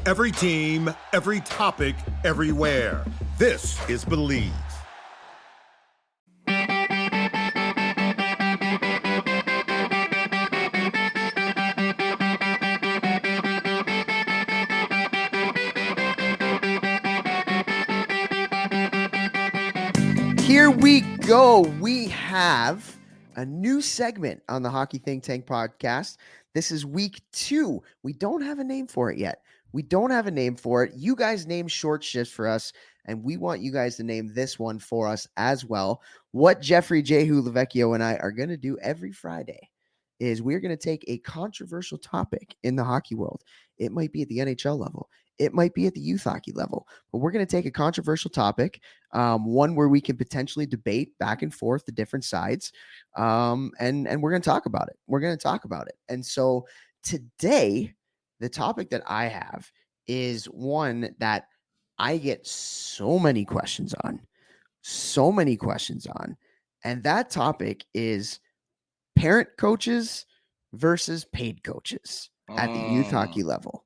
Every team, every topic, everywhere. This is Believe. Here we go. We have a new segment on the Hockey Think Tank podcast. This is week 2. We don't have a name for it yet. You guys name short shifts for us, and we want you guys to name this one for us as well. What Jeffrey Jehu Lavecchio and I are going to do every Friday is we're going to take a controversial topic in the hockey world. It might be at the NHL level. It might be at the youth hockey level, but we're going to take a controversial topic, one where we can potentially debate back and forth the different sides, and we're going to talk about it. And so today, the topic that I have is one that I get so many questions on, and that topic is parent coaches versus paid coaches at the youth hockey level.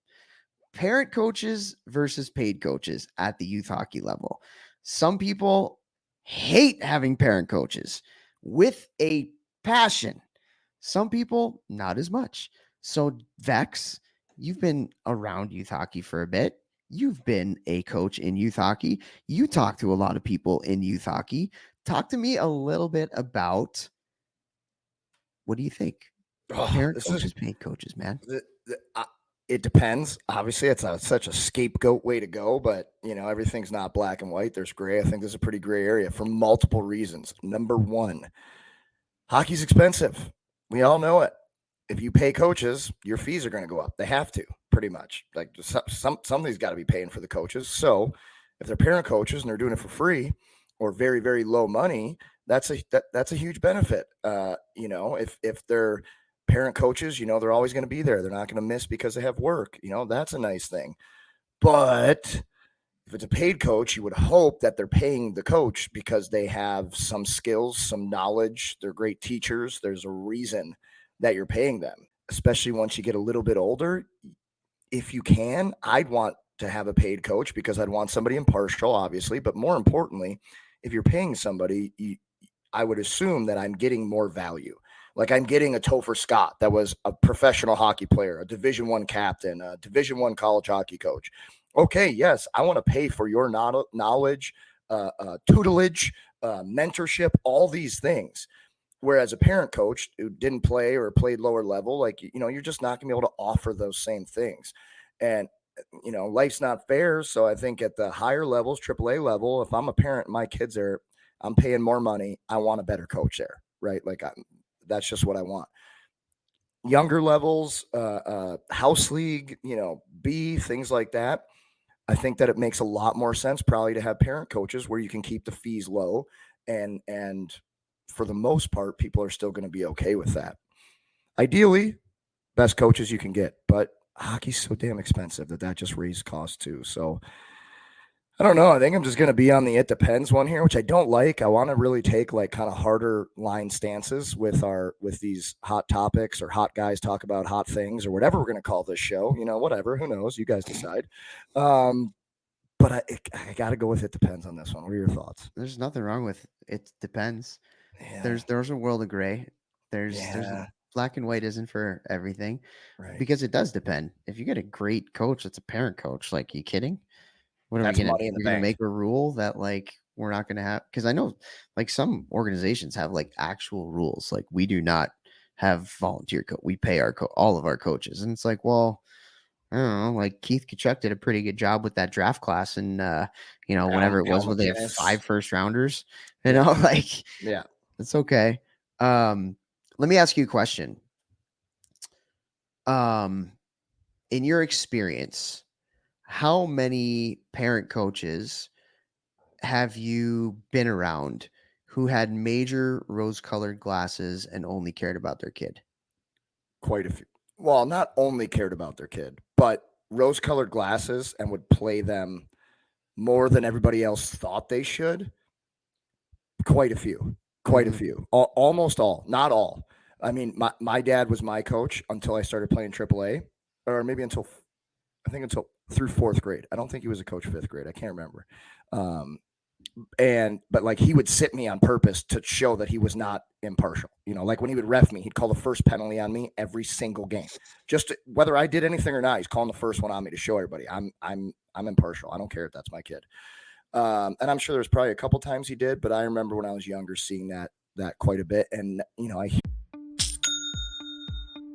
Parent coaches versus paid coaches at the youth hockey level. Some people hate having parent coaches with a passion. Some people, not as much. So, Vex, you've been around youth hockey for a bit. You've been a coach in youth hockey. You talk to a lot of people in youth hockey. Talk to me a little bit about, what do you think? Parent coaches, paid coaches, man. It depends. Obviously, it's such a scapegoat way to go, but everything's not black and white. There's gray. I think there's a pretty gray area for multiple reasons. Number one, hockey's expensive. We all know it. If you pay coaches, your fees are going to go up. They have to, pretty much. Like somebody's got to be paying for the coaches. So if they're parent coaches and they're doing it for free or very, very low money, that's a huge benefit. If they're parent coaches, they're always going to be there. They're not going to miss because they have work. That's a nice thing. But if it's a paid coach, you would hope that they're paying the coach because they have some skills, some knowledge. They're great teachers. There's a reason that you're paying them, especially once you get a little bit older. If you can, I'd want to have a paid coach because I'd want somebody impartial, obviously. But more importantly, if you're paying somebody, I would assume that I'm getting more value. Like I'm getting a Topher Scott that was a professional hockey player, a Division I captain, a Division I college hockey coach. Okay, yes, I want to pay for your knowledge, tutelage, mentorship, all these things. Whereas a parent coach who didn't play or played lower level, you're just not going to be able to offer those same things. And, life's not fair. So I think at the higher levels, AAA level, if I'm a parent, my kids are, I'm paying more money. I want a better coach there, right? That's just what I want. Younger levels, house league, B, things like that. I think that it makes a lot more sense probably to have parent coaches where you can keep the fees low and for the most part, people are still going to be okay with that. Ideally, best coaches you can get, but hockey's so damn expensive that just raises costs too. So I don't know. I think I'm just going to be on the it depends one here, which I don't like. I want to really take kind of harder line stances with these hot topics or hot guys talk about hot things or whatever we're going to call this show, whatever, who knows? You guys decide. But I got to go with it depends on this one. What are your thoughts? There's nothing wrong with it depends. Yeah. There's a world of gray. There's black and white isn't for everything, right? Because it does depend. If you get a great coach that's a parent coach, are you kidding? What are we gonna make a rule that we're not gonna have? Because I know some organizations have actual rules. We do not have volunteer we pay all of our coaches, and it's well, I don't know. Keith Tkachuk did a pretty good job with that draft class, and whenever it was, where they have 5 first rounders, yeah, it's okay. Let me ask you a question. In your experience, how many parent coaches have you been around who had major rose-colored glasses and only cared about their kid? Quite a few. Well, not only cared about their kid, but rose-colored glasses and would play them more than everybody else thought they should. Quite a few. Almost all. Not all. I mean, my dad was my coach until I started playing AAA, or maybe until through 4th grade. I don't think he was a coach 5th grade. I can't remember. But like he would sit me on purpose to show that he was not impartial. Like when he would ref me, he'd call the first penalty on me every single game. Whether I did anything or not, he's calling the first one on me to show everybody I'm impartial. I don't care if that's my kid. And I'm sure there's probably a couple times he did, but I remember when I was younger seeing that quite a bit. And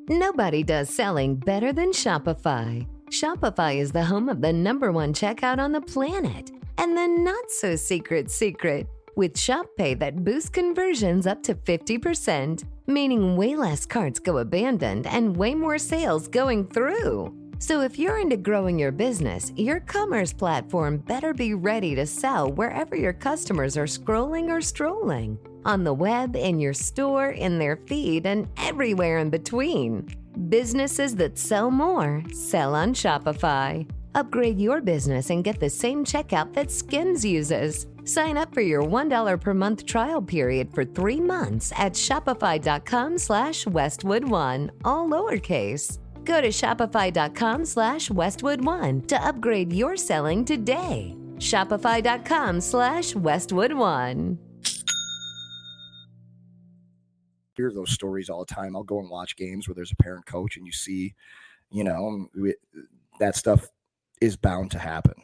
Nobody does selling better than Shopify. Shopify is the home of the #1 checkout on the planet. And the not-so-secret secret, with Shop Pay that boosts conversions up to 50%, meaning way less carts go abandoned and way more sales going through. So if you're into growing your business, your commerce platform better be ready to sell wherever your customers are scrolling or strolling. On the web, in your store, in their feed, and everywhere in between. Businesses that sell more, sell on Shopify. Upgrade your business and get the same checkout that Skims uses. Sign up for your $1 per month trial period for 3 months at shopify.com/Westwood1, all lowercase. Go to shopify.com/Westwood1 to upgrade your selling today. Shopify.com/Westwood1. hear those stories all the time. I'll go and watch games where there's a parent coach and you see, that stuff is bound to happen,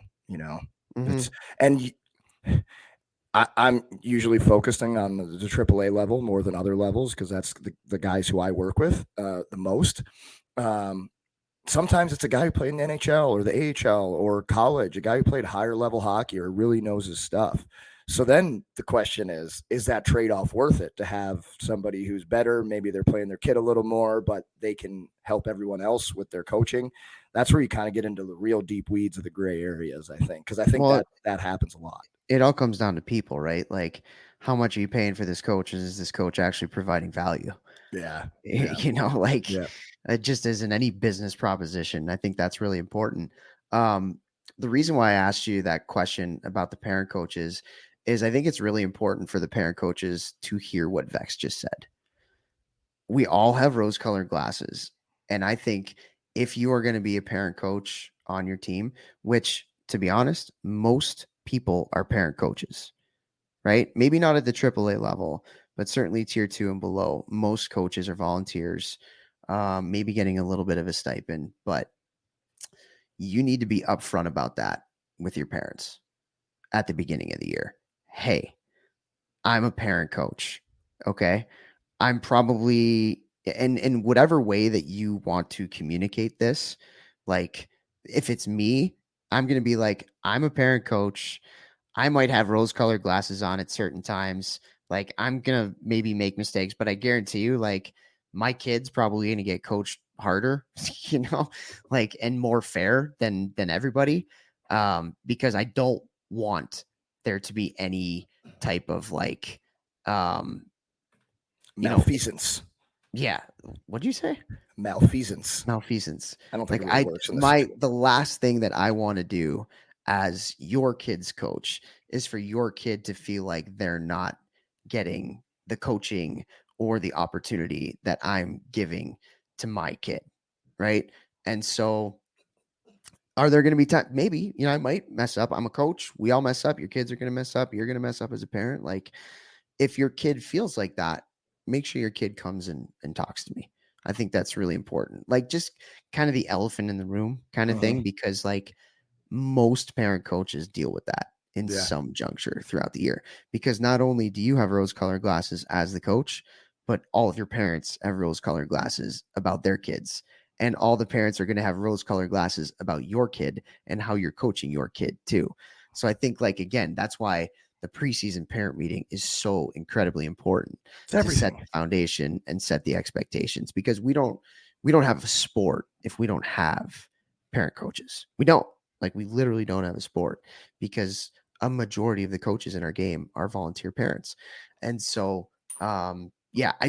I'm usually focusing on the AAA level more than other levels because that's the guys who I work with the most. Sometimes it's a guy who played in the NHL or the AHL or college, a guy who played higher level hockey or really knows his stuff. So then the question is that trade-off worth it to have somebody who's better? Maybe they're playing their kid a little more, but they can help everyone else with their coaching. That's where you kind of get into the real deep weeds of the gray areas, I think, because I think that happens a lot. It all comes down to people, right? Like, how much are you paying for this coach? And is this coach actually providing value? Yeah. It just isn't any business proposition. I think that's really important. The reason why I asked you that question about the parent coaches is I think it's really important for the parent coaches to hear what Vex just said. We all have rose-colored glasses. And I think if you are going to be a parent coach on your team, which, to be honest, most people are parent coaches, right? Maybe not at the AAA level, but certainly tier 2 and below. Most coaches are volunteers, maybe getting a little bit of a stipend, but you need to be upfront about that with your parents at the beginning of the year. Hey, I'm a parent coach. Okay. I'm probably in whatever way that you want to communicate this. Like if it's me, I'm going to be like, I'm a parent coach. I might have rose-colored glasses on at certain times. Like I'm going to maybe make mistakes, but I guarantee you, like my kid's probably going to get coached harder, and more fair than everybody. Because I don't want there to be any type of malfeasance. Yeah. What'd you say? Malfeasance. I don't think it really works in this the last thing that I want to do as your kid's coach is for your kid to feel like they're not getting the coaching or the opportunity that I'm giving to my kid. Right. And so are there going to be times maybe, I might mess up. I'm a coach. We all mess up. Your kids are going to mess up. You're going to mess up as a parent. Like if your kid feels like that, make sure your kid comes and talks to me. I think that's really important. Like just kind of the elephant in the room kind of thing, because like most parent coaches deal with that in some juncture throughout the year, because not only do you have rose-colored glasses as the coach, but all of your parents have rose-colored glasses about their kids. And all the parents are going to have rose-colored glasses about your kid and how you're coaching your kid too. So I think again, that's why the preseason parent meeting is so incredibly important to set the foundation and set the expectations, because we don't have a sport if we don't have parent coaches. We literally don't have a sport, because a majority of the coaches in our game are volunteer parents. And so, I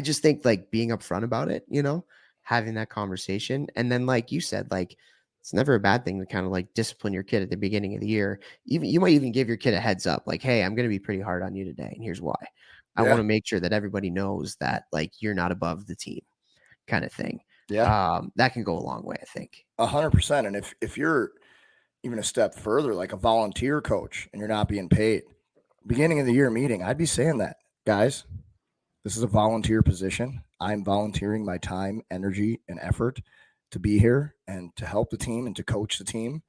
just think being upfront about it, having that conversation. And then, like you said, it's never a bad thing to kind of discipline your kid at the beginning of the year. You might even give your kid a heads up, hey, I'm going to be pretty hard on you today, and here's why. I want to make sure that everybody knows that you're not above the team, kind of thing. Yeah. That can go a long way, I think. 100%. And if you're even a step further, like a volunteer coach, and you're not being paid. Beginning of the year meeting, I'd be saying that, guys, this is a volunteer position. I'm volunteering my time, energy, and effort to be here and to help the team and to coach the team.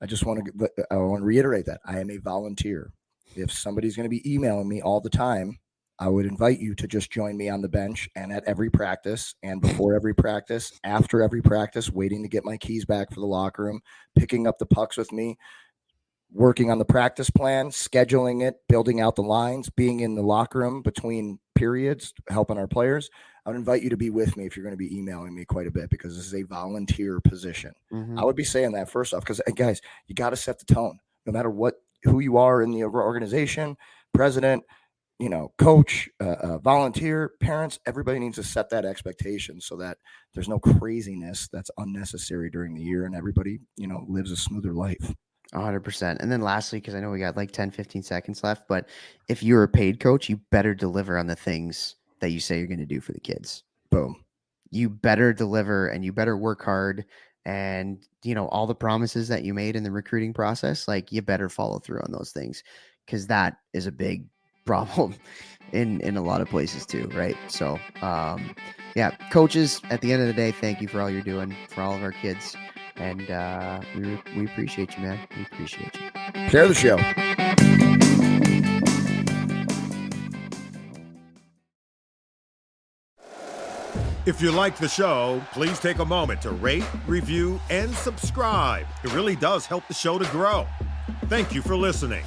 I want to reiterate that I am a volunteer. If somebody's going to be emailing me all the time, I would invite you to just join me on the bench and at every practice and before every practice, after every practice, waiting to get my keys back for the locker room, picking up the pucks with me, working on the practice plan, scheduling it, building out the lines, being in the locker room between periods, helping our players. I would invite you to be with me if you're going to be emailing me quite a bit, because this is a volunteer position. Mhm. I would be saying that first off, because guys, you got to set the tone no matter who you are in the organization, president, coach, volunteer, parents. Everybody needs to set that expectation so that there's no craziness that's unnecessary during the year and everybody, lives a smoother life. 100%. And then lastly, because I know we got like 10, 15 seconds left, but if you're a paid coach, you better deliver on the things that you say you're going to do for the kids. Boom. You better deliver and you better work hard. And, all the promises that you made in the recruiting process, like you better follow through on those things, because that is a big problem in a lot of places too. Right. So, coaches, at the end of the day, thank you for all you're doing for all of our kids. And we appreciate you, man. We appreciate you. Share the show. If you like the show, please take a moment to rate, review, and subscribe. It really does help the show to grow. Thank you for listening.